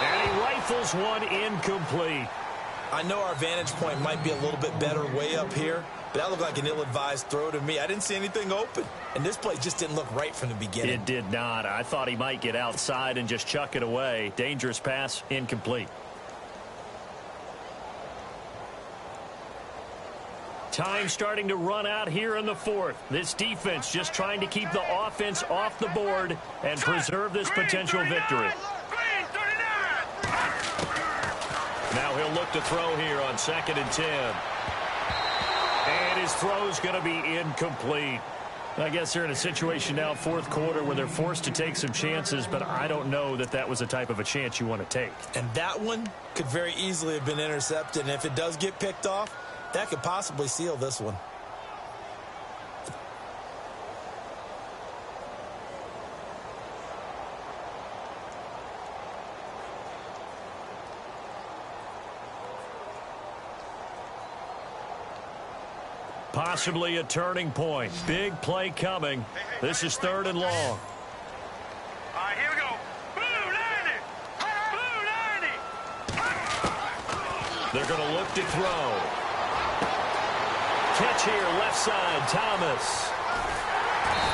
And he rifles one incomplete. I know our vantage point might be a little bit better way up here, but that looked like an ill-advised throw to me. I didn't see anything open, and this play just didn't look right from the beginning. It did not. I thought he might get outside and just chuck it away. Dangerous pass, incomplete. Time starting to run out here in the fourth. This defense just trying to keep the offense off the board and preserve this potential victory. Now he'll look to throw here on 2nd and 10. And his throw's going to be incomplete. I guess they're in a situation now, fourth quarter, where they're forced to take some chances, but I don't know that that was the type of a chance you want to take. And that one could very easily have been intercepted, and if it does get picked off, that could possibly seal this one. Possibly a turning point. Big play coming. This is 3rd and long. All right, here we go. Blue 90. Blue 90. They're going to look to throw. Catch here, left side, Thomas.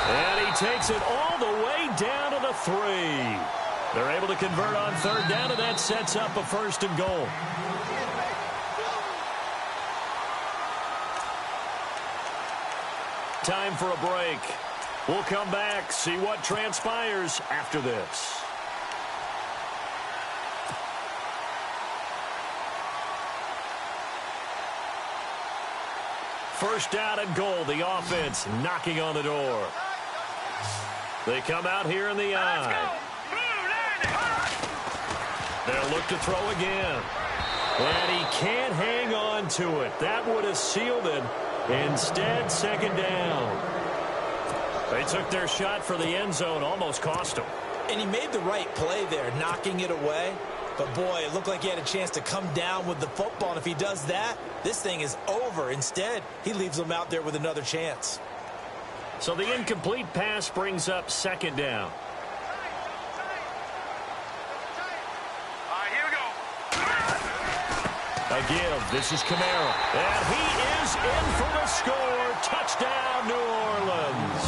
And he takes it all the way down to the 3. They're able to convert on 3rd down, and that sets up a 1st and goal. Time for a break. We'll come back, see what transpires after this. First down and goal. The offense knocking on the door. They come out here in the eye. They'll look to throw again. And he can't hang on to it. That would have sealed it. Instead, 2nd down. They took their shot for the end zone, almost cost them. And he made the right play there, knocking it away. But, boy, it looked like he had a chance to come down with the football. And if he does that, this thing is over. Instead, he leaves them out there with another chance. So the incomplete pass brings up 2nd down. All right, here we go. A give. This is Kamara. And he is in for the score. Touchdown, New Orleans.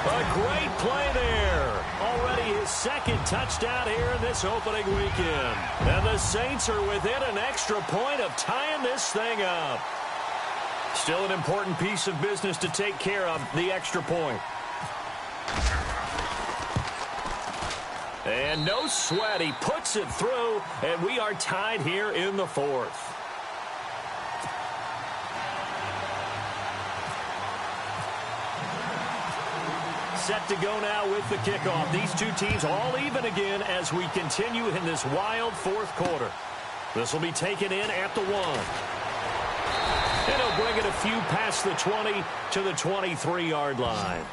A great play there. Already his 2nd touchdown here in this opening weekend. And the Saints are within an extra point of tying this thing up. Still an important piece of business to take care of, the extra point. And no sweat. He puts it through, and we are tied here in the 4th. Set to go now with the kickoff. These two teams all even again as we continue in this wild 4th quarter. This will be taken in at the 1. And he'll bring it a few past the 20 to the 23-yard line.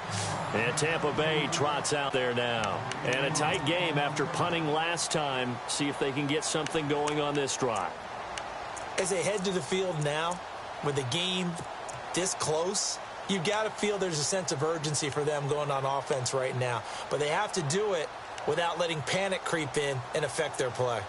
And Tampa Bay trots out there now. And a tight game after punting last time. See if they can get something going on this drive. As they head to the field now, with the game this close, you've got to feel there's a sense of urgency for them going on offense right now. But they have to do it without letting panic creep in and affect their play.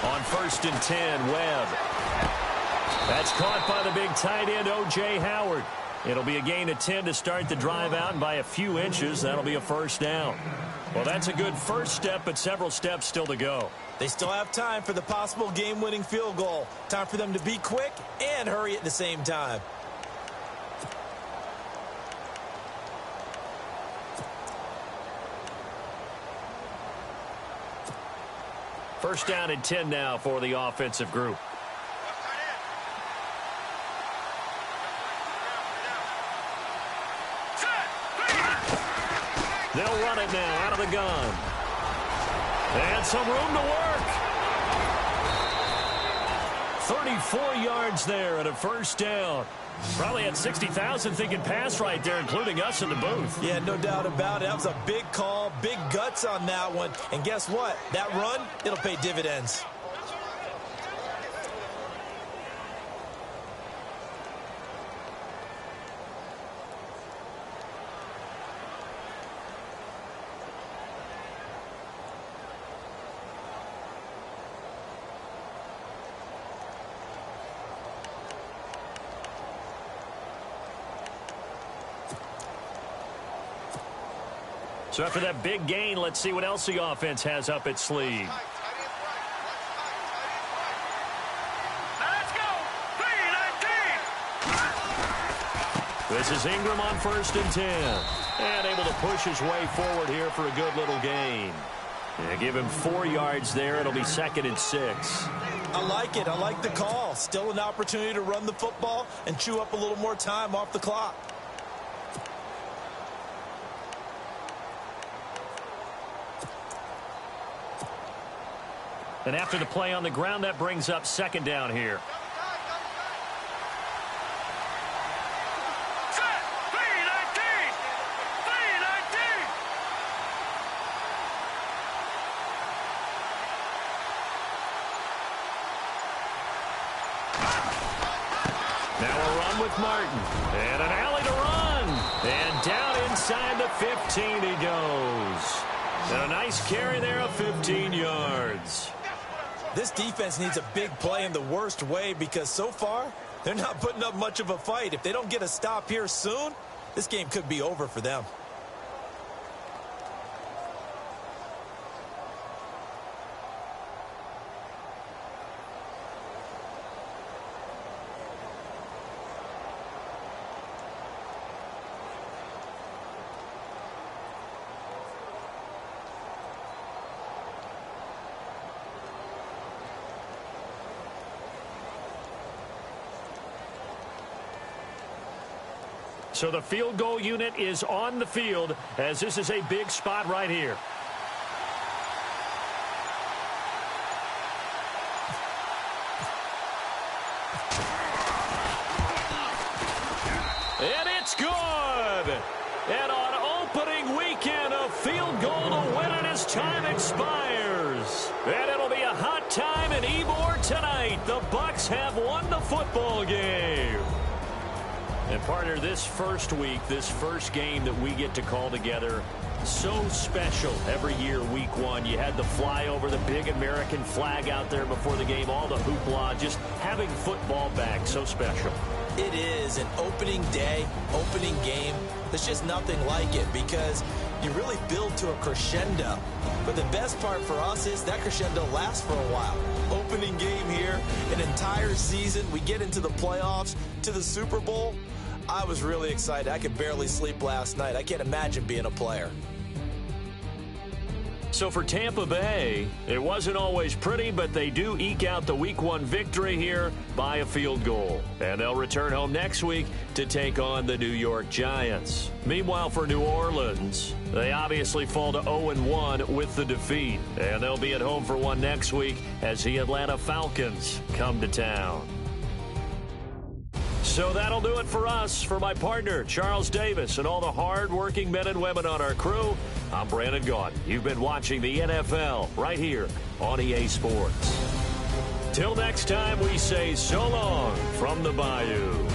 On 1st and 10, Webb. That's caught by the big tight end, O.J. Howard. It'll be a gain of 10 to start the drive out, and by a few inches, that'll be a 1st down. Well, that's a good first step, but several steps still to go. They still have time for the possible game-winning field goal. Time for them to be quick and hurry at the same time. First down and 10 now for the offensive group. They'll run it now out of the gun. And some room to work. 34 yards there at a 1st down. Probably had 60,000 thinking pass right there, including us in the booth. Yeah, no doubt about it. That was a big call, big guts on that one. And guess what? That run, it'll pay dividends. So after that big gain, let's see what else the offense has up its sleeve. Let's go. 3-19. This is Ingram on 1st and 10. And able to push his way forward here for a good little gain. Yeah, give him 4 yards there. It'll be 2nd and 6. I like it. I like the call. Still an opportunity to run the football and chew up a little more time off the clock. And after the play on the ground, that brings up 2nd down here. Martin, and an alley to run, and down inside the 15 he goes. And a nice carry there of 15 yards. This defense needs a big play in the worst way because so far they're not putting up much of a fight. If they don't get a stop here soon, this game could be over for them. So the field goal unit is on the field as this is a big spot right here. And it's good. And on opening weekend, a field goal to win it as time expires. And it'll be a hot time in Ybor tonight. The Bucs have won the football game. And partner, this first week, this first game that we get to call together, so special every year, week 1. You had the flyover, the big American flag out there before the game, all the hoopla, just having football back, so special. It is an opening day, opening game. There's just nothing like it because you really build to a crescendo. But the best part for us is that crescendo lasts for a while. Opening game here, an entire season. We get into the playoffs, to the Super Bowl. I was really excited. I could barely sleep last night. I can't imagine being a player. So for Tampa Bay, it wasn't always pretty, but they do eke out the Week 1 victory here by a field goal. And they'll return home next week to take on the New York Giants. Meanwhile, for New Orleans, they obviously fall to 0-1 with the defeat. And they'll be at home for one next week as the Atlanta Falcons come to town. So that'll do it for us. For my partner, Charles Davis, and all the hard-working men and women on our crew, I'm Brandon Gaudin. You've been watching the NFL right here on EA Sports. Till next time, we say so long from the Bayou.